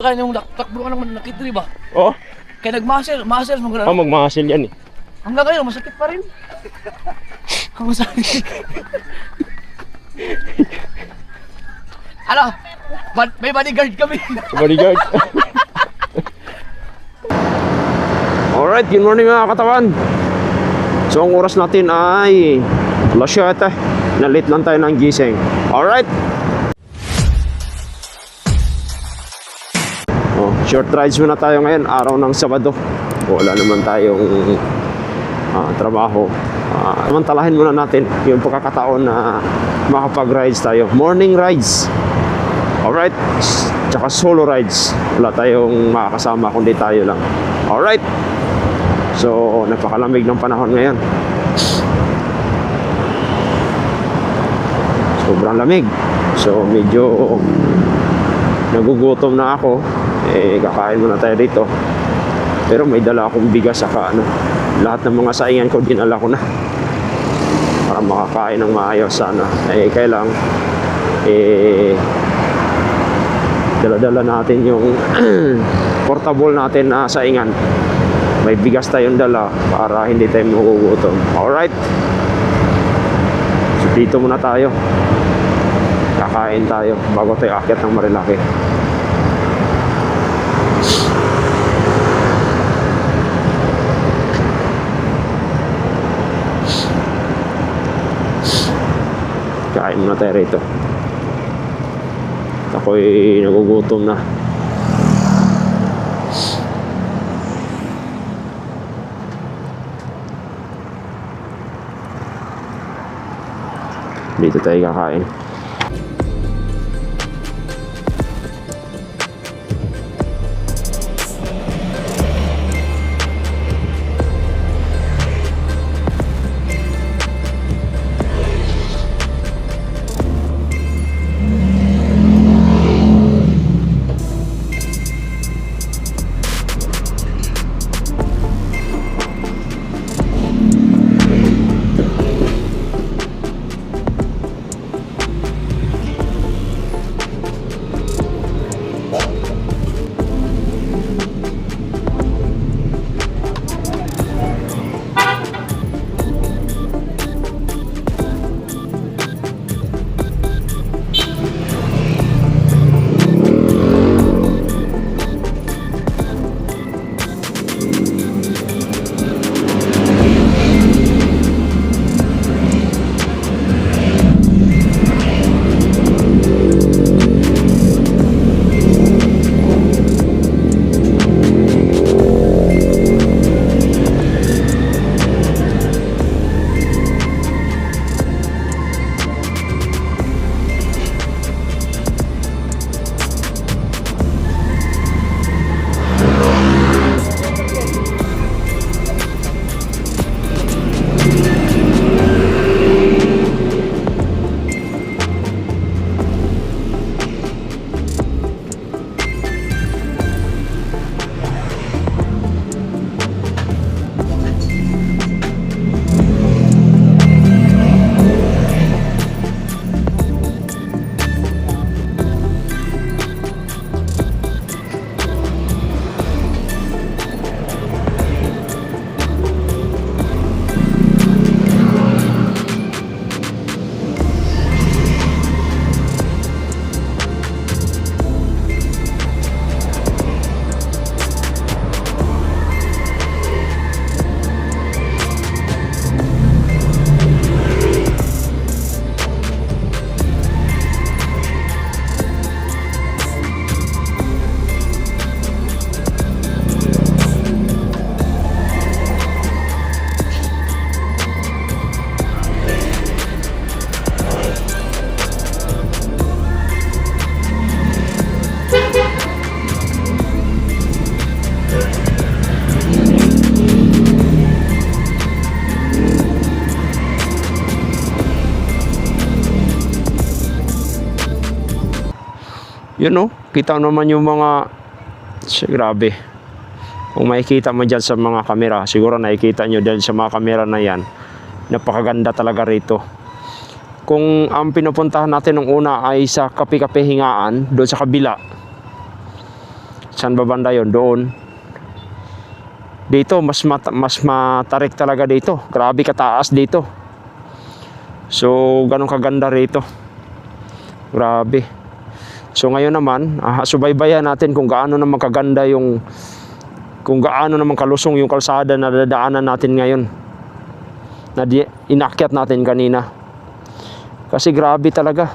kaya yung takbo ka naman nakitri ba? Oh, Kaya nag-muscle mo gano'n. magmahasil yan eh. Hanggang ngayon, masakit pa rin. Masakit. Ano? May bodyguard kami. Bodyguard. Alright, good morning mga katawan. So ang oras natin ay alas 7. Nalit lang tayo ng gising. Alright. Short rides muna tayo ngayon, araw ng Sabado. Wala naman tayong trabaho. Samantalahin muna natin yung pagkakataon na makapag-rides tayo. Morning rides. Alright. Tsaka solo rides. Wala tayong makakasama kundi tayo lang. Alright. So, napakalamig ng panahon ngayon. Sobrang lamig. So, medyo nagugutom na ako. Kakain muna tayo dito. Pero may dala akong bigas saka lahat ng mga saingan ko dinala ko na para makakain ng maayos sana. Kailang dala-dala natin yung portable natin na saingan. May bigas tayong dala para hindi tayo magugutom. Alright. So dito muna tayo. Kakain tayo bago tayo akyat ng Marilaki. Kain muna tayo rito. Ako'y nagugutom na. Dito tayo kakain. Yun no, kita naman yung mga grabe. Kung makikita mo dyan sa mga kamera, siguro nakikita nyo dyan sa mga kamera na yan, napakaganda talaga rito. Kung ang pinupuntahan natin nung una ay sa Kape-Kape Hingaan, doon sa kabila, Saan ba banda yun? Doon. Dito, mas matarik talaga dito. Grabe kataas dito. So, ganun kaganda rito. Grabe. So, ngayon naman, subaybayan natin kung gaano naman kaganda yung, kung gaano naman kalusong yung kalsada na dadaanan natin ngayon. Na inakyat natin kanina. Kasi grabe talaga.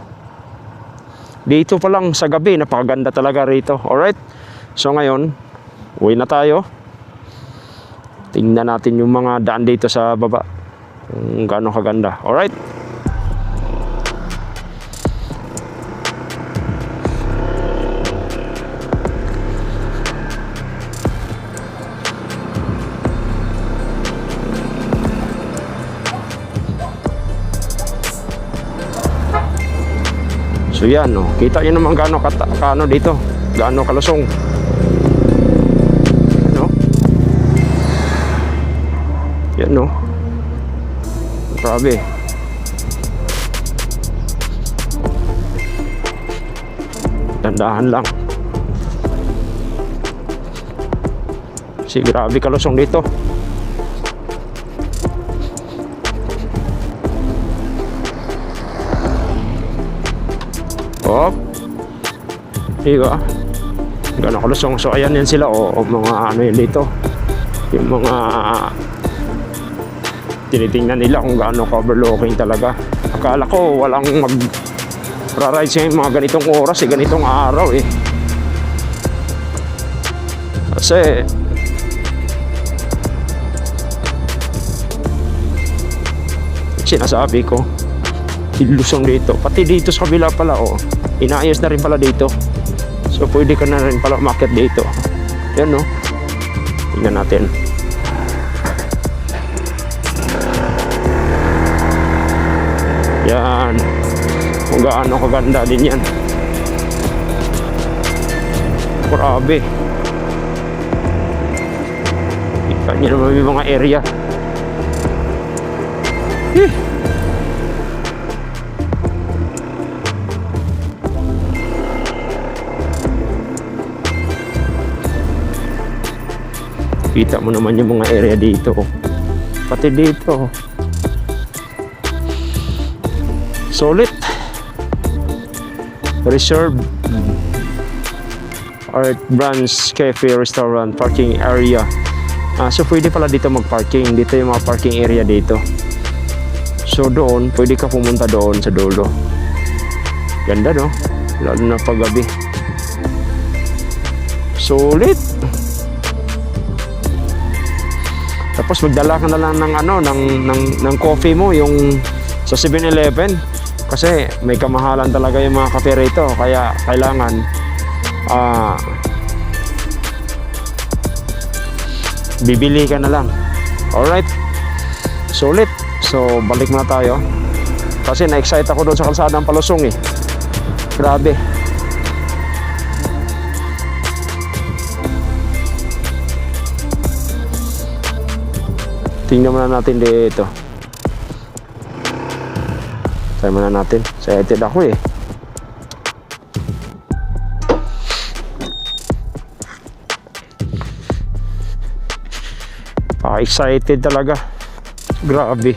Dito pa lang sa gabi, napakaganda talaga rito. Alright? So, ngayon, uwi na tayo. Tingnan natin yung mga daan dito sa baba. Kung gaano kaganda. Alright? So yan, no? Kita nyo naman gaano kaano dito. Gaano kalusong. Yan, no? Grabe. Dandahan lang. Kasi grabe kalusong dito. Hop. Diba? Gano'n kalusong. So ayan yan sila. O mga ano yun dito. Yung mga tinitingnan nila kung gaano ka-overlooking talaga. Akala ko walang mag-ride sa mga ganitong oras, ganitong araw eh. Kasi sinasabi ko, ilusong dito. Pati dito sa kabila pala, inaayos na rin pala dito. So pwede ka na rin pala umakyat dito. Yan, no? Tingnan natin. Yan. Kung gaano kaganda din yan. Grabe. Kita nyo naman yung mga area. Kita mo naman yung mga area dito. Pati dito. Solid. Reserve Art Branch Cafe Restaurant Parking Area. So pwede pala dito mag-parking. Dito yung mga parking area dito. So doon, pwede ka pumunta doon sa dulo. Ganda, no? Lalo na paggabi. Solid. Tapos magdala ka na lang ng ano, ng coffee mo, yung sa 7-Eleven. Kasi may kamahalan talaga yung mga kape rito. Kaya kailangan bibili ka na lang. Alright. Sulit. So balik muna tayo. Kasi na-excite ako doon sa kalsada ng Palusong eh. Grabe. Tingnan muna natin dito. Try muna natin. Excited ako eh. Excited talaga. Grabe.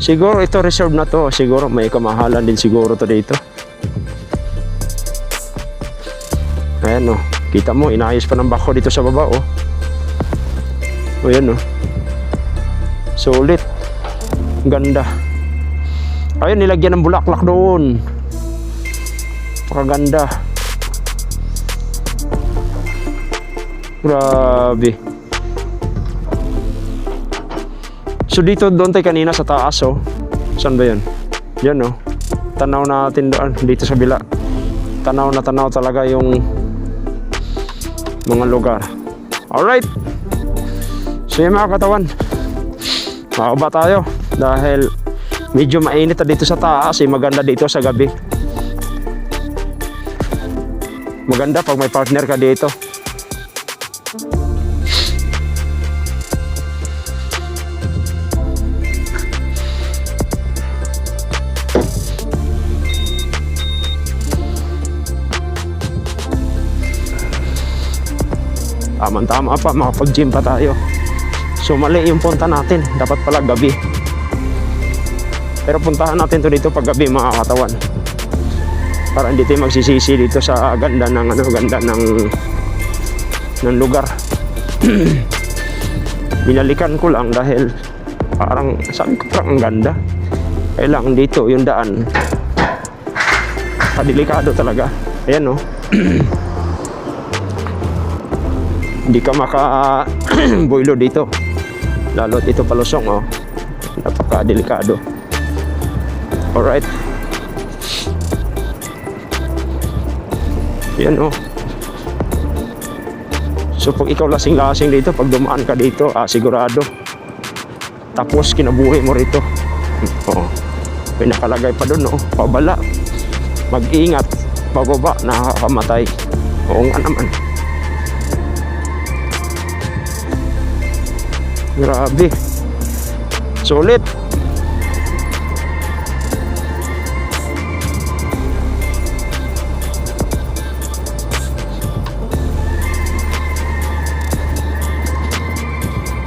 Siguro ito reserve na to. Siguro may kamahalan din siguro to dito. Ayan, oh. Kita mo, inayos pa ng bako dito sa baba, oh. O yan, oh. Sulit. Ganda. Ayun, nilagyan ng bulaklak doon. Pakaganda. Grabe. So dito doon tayo kanina sa taas, oh. Saan ba yun? Yan, oh. Tanaw natin doon dito sa bila. Tanaw na tanaw talaga yung mga lugar. Alright. So yung mga katawan, makaba tayo dahil medyo mainit na dito sa taas eh. Maganda dito sa gabi. Maganda pag may partner ka dito. Tama-tama pa, makapag-gym pa tayo. So mali yung punta natin, dapat pala gabi. Pero puntahan natin to dito pag gabi mga katawan. Para hindi tayo magsisisi dito sa ganda ng ganda ng lugar. Binalikan ko lang dahil parang sabi ko parang ang ganda. Kailangan dito yung daan. Delikado talaga. Ayan no. Hindi ka maka-boilo dito. Lalo dito palusong oh. Napaka-delikado. Alright. Yan oh. So pag ikaw lasing-lasing dito, pag dumaan ka dito, sigurado. Tapos kinabuhi mo rito. Oh. May nakalagay pa doon oh. Pabala. Mag-ingat. Pababa, nakakamatay. Oo nga naman. Grabe. Sulit.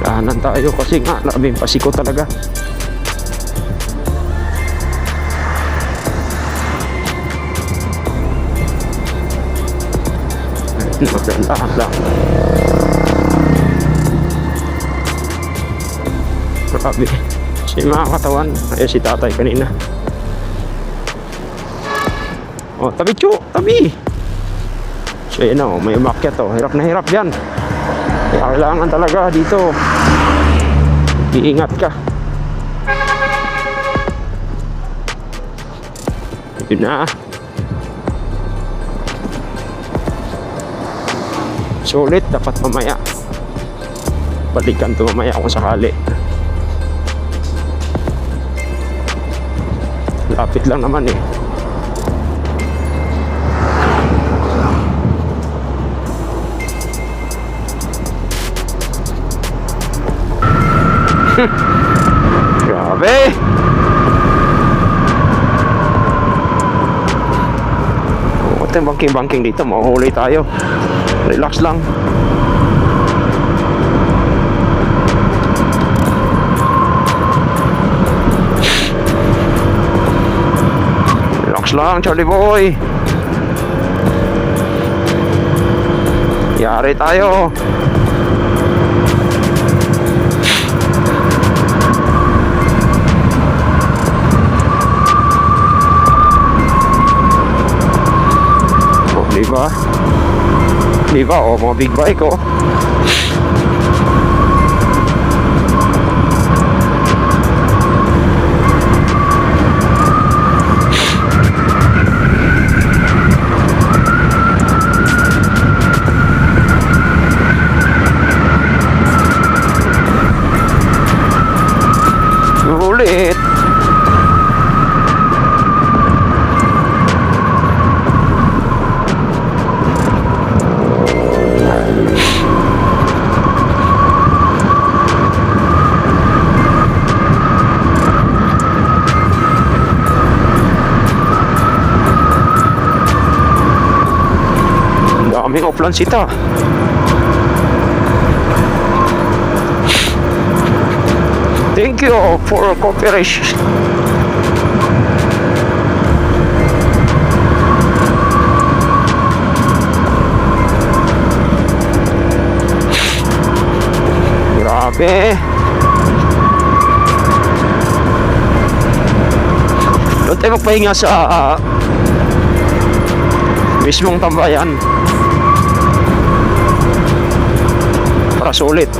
Dahanan tayo kasi nga labing pasiko talaga. Dahan lang. Grabe. Si mga katawan. Ay si tatay kanina. Oh, tabi Chu, tabi. So yun o, may umakyat o. Hirap na hirap yan. Kaya kailangan talaga dito. Iingat ka. Ito na. Sulit, dapat mamaya. Balikan to mamaya kung sakali. Lapit lang naman eh. Grabe. Ito yung banking-banking dito, mahuhuli tayo. Relax lang. Relax lang, Charlie boy. Yari tayo. Diba? Diba? O, mga big bike oh. Ulit. Daming oplansita. Thank you for cooperation. Grabe. Doon tayo magpahinga sa mismong tambayan. Para sulit.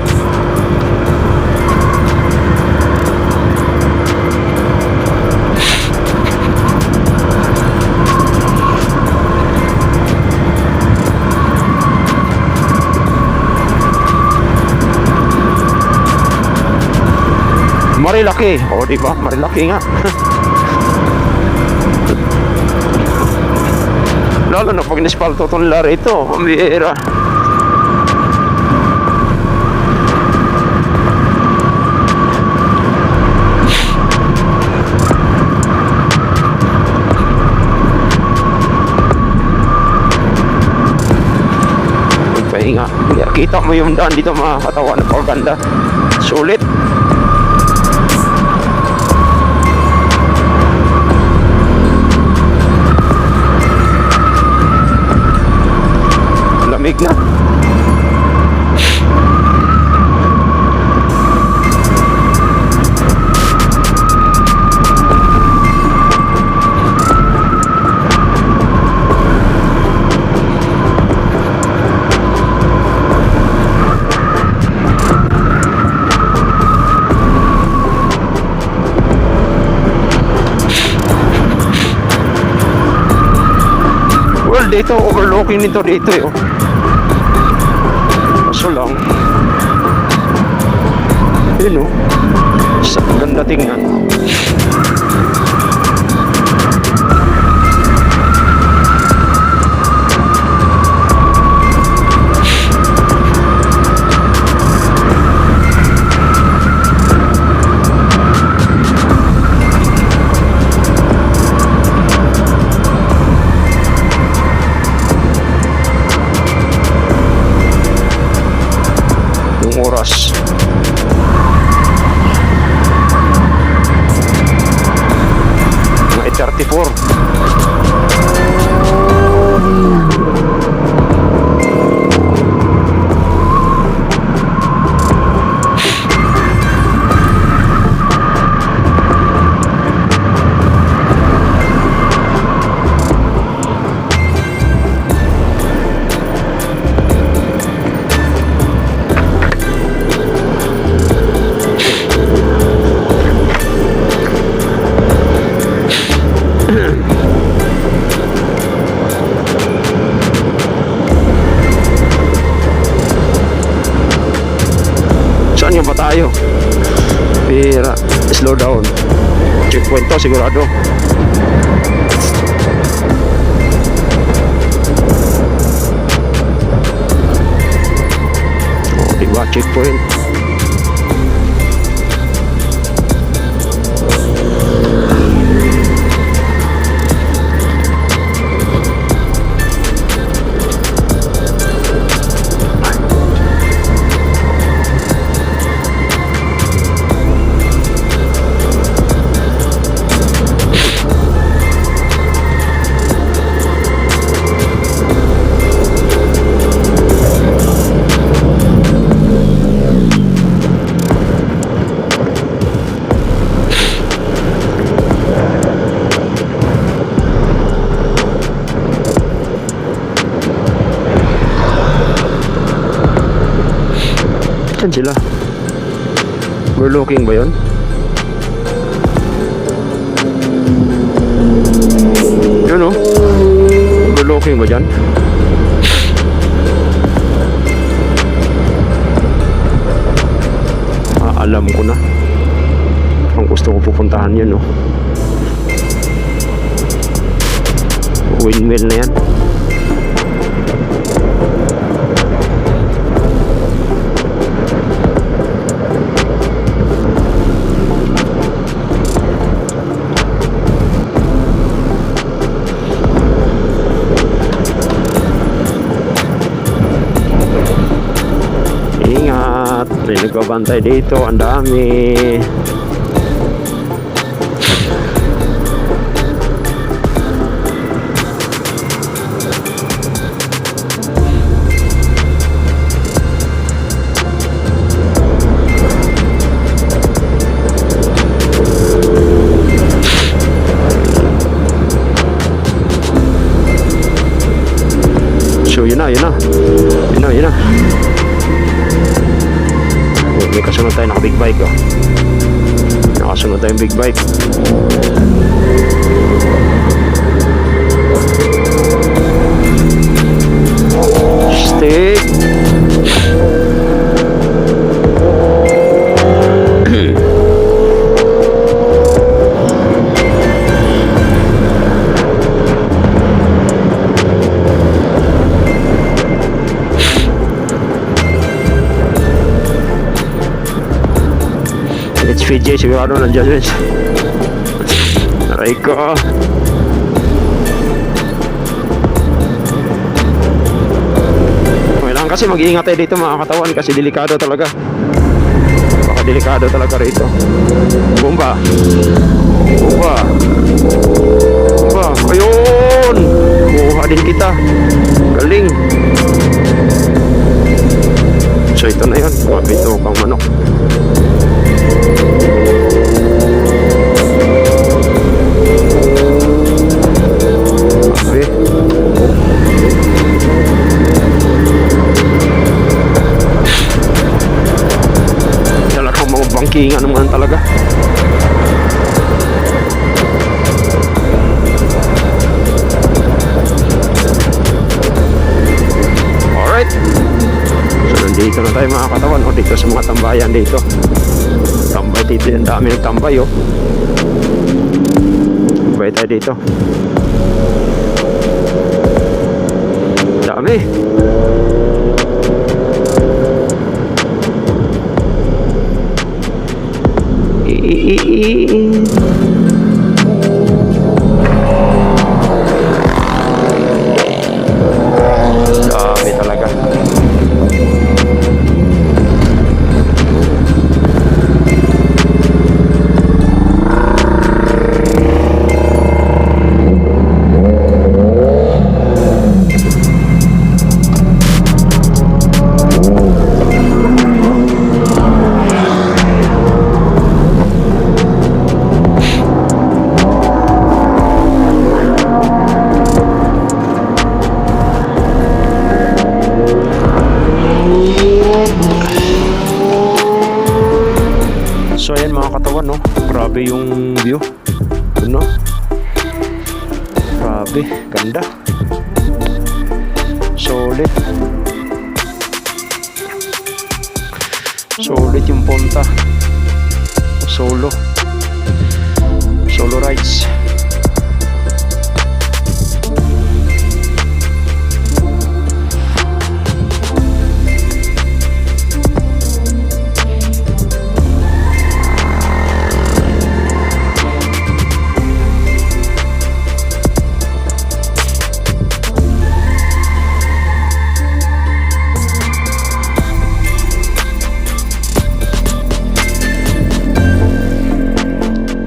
Marilaki. O, diba? Marilaki nga. Lalo na pag nispalto itong lari ito. Ang bihira. pahinga. Kita mo yung daan dito mga katawan, napakaganda. Sulit. Lamig na. Well, dito overlooking nito dito eh. Oh. Kaso lang, yun oh, sa ganda tingnan. Yung oras mga 8:34. Saan yung ba tayo? Pira, slow down. Checkpoint to sigurado. Oh, diba checkpoint? Saan sila? Overlooking ba yun? Yun o. Overlooking ba dyan? Alam ko na. Ang gusto ko pupuntahan yun o. Windmill na yan. Ingat, may nagbabantay dito, ang dami. So yun na. May kasunod tayo naka big bike oh. Nakasunod tayong big bike. Stick. HPJ sigurado nandiyan yun. Aray ko. Okay lang. lang kasi mag-iingat tayo dito mga katawan kasi delikado talaga. Baka delikado talaga rito. Bomba. Bomba. Bomba. Ayun! Kuha din kita. Galing. So ito na yun. Ito pang manok. Okay. Talagang mga bangkingan naman talaga. Alright. So nandito na tayo mga katawan. O dito sa mga tambayan dito. Tambay dito. Ang dami ng tambay oh. Tambay tayo dito. Dami. Dami talaga. So ayan mga katawan no, grabe yung view. No? Grabe, ganda. Solid. Solid yung punta. Solo rides.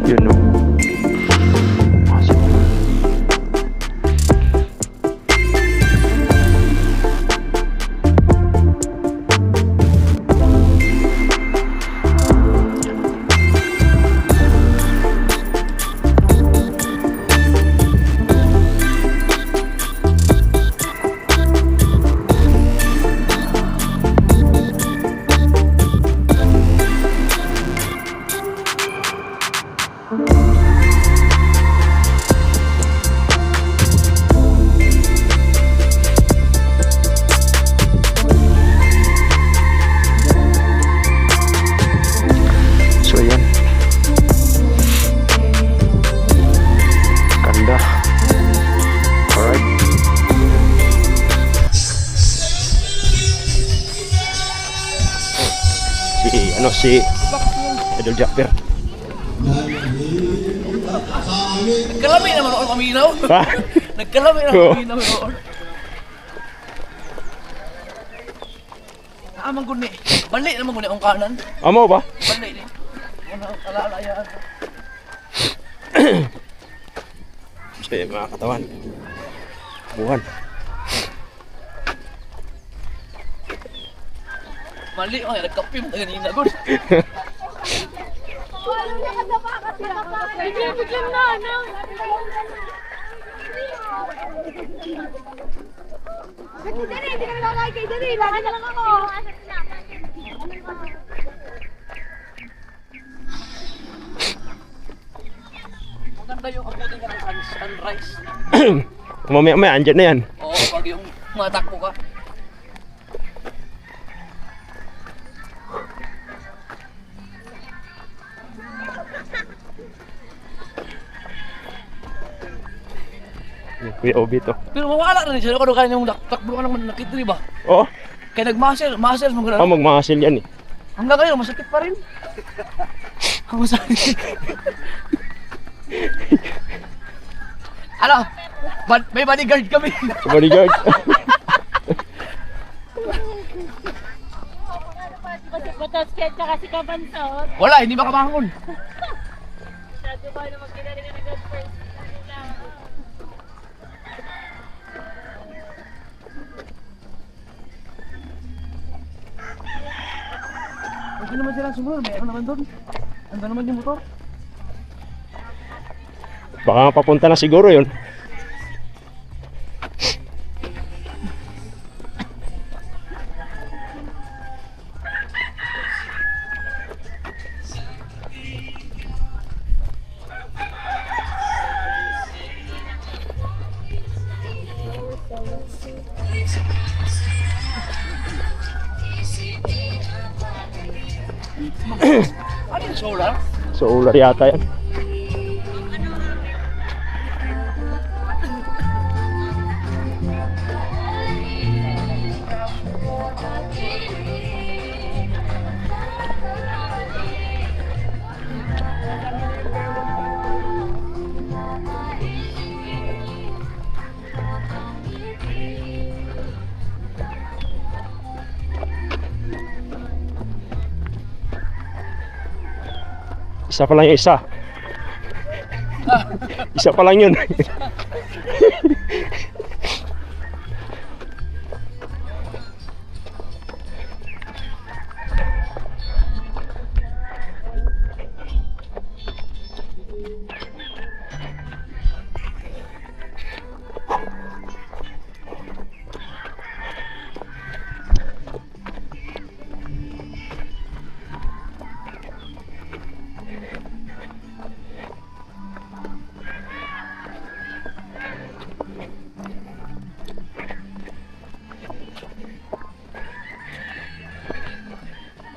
Yun no. So yan. Ganda. Alright. Si Idol Japper. Nagkalami naman ako kaminaw. Ha? Nagkalami naman Oo. ako kaminaw. Naamang guni. Balik naman guni ang kanan. Amo ba? Balik ni. Ano kalalayaan. So yan mga katawan. Buwan. Mali ako nagkape mo kanina gud. Bigyan na, ano? Dali, hindi ka nagkakain kay Dali. Lagi na lang ako. Maganda yung abutin ka ng sunrise. Mamaya andyan na yan. Oo, pag yung matakbo ka. Kuya Obi to. Pero mawala na rin siya kung kaya yung takbo ka naman nakitri ba? Oo. Kaya nag-muscle mo Oh, magmahasil yan eh. Hanggang ngayon, masakit pa rin. Ako sakit. Ano? May bodyguard kami. Bodyguard. Batas kaya tsaka si Kabansot. Wala, hindi makabangon. Sabi ko na magkinaling ka na God first. Pwede naman silang sumunod, mayroon naman doon. Ando naman yung motor. Baka papunta na siguro yun. Ano yung solar? Solar yata yan. Isa pa lang yung isa. Isa pa lang yun.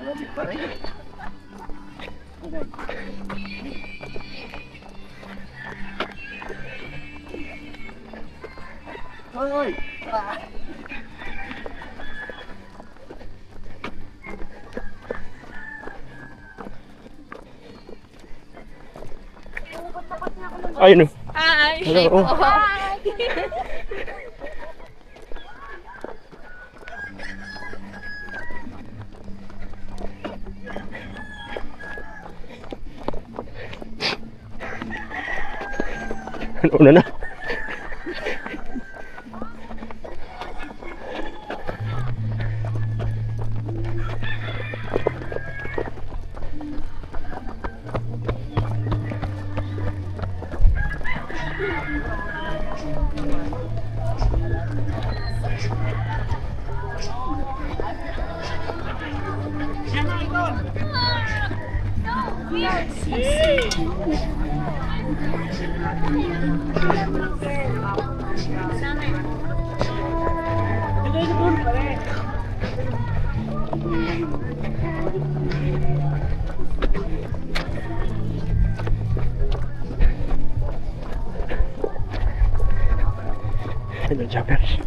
Malamig pa rin. Hoy! Ayun. Hi! Hello. Hi! Una na. Hello, Jackers.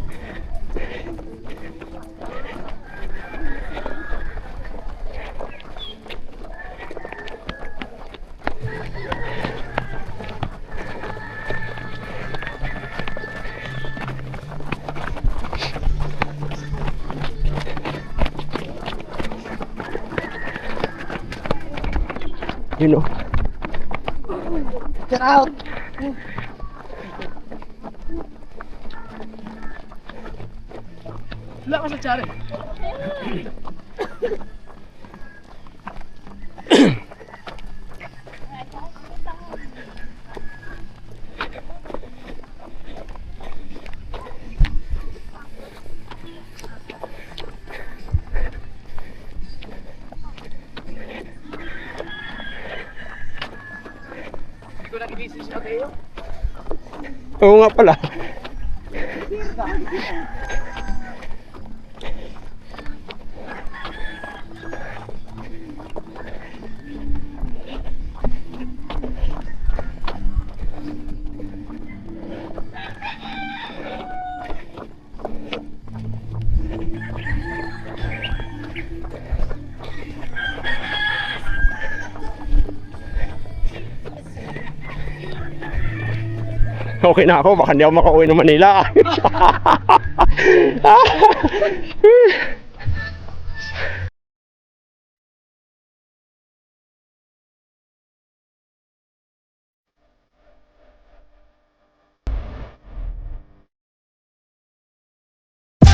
You know. Get out! Wala ka sa tsari. Hindi ko nakinisip siya kayo. Oo nga pala. Okay na ako, baka hindi ako makauwi ng Manila.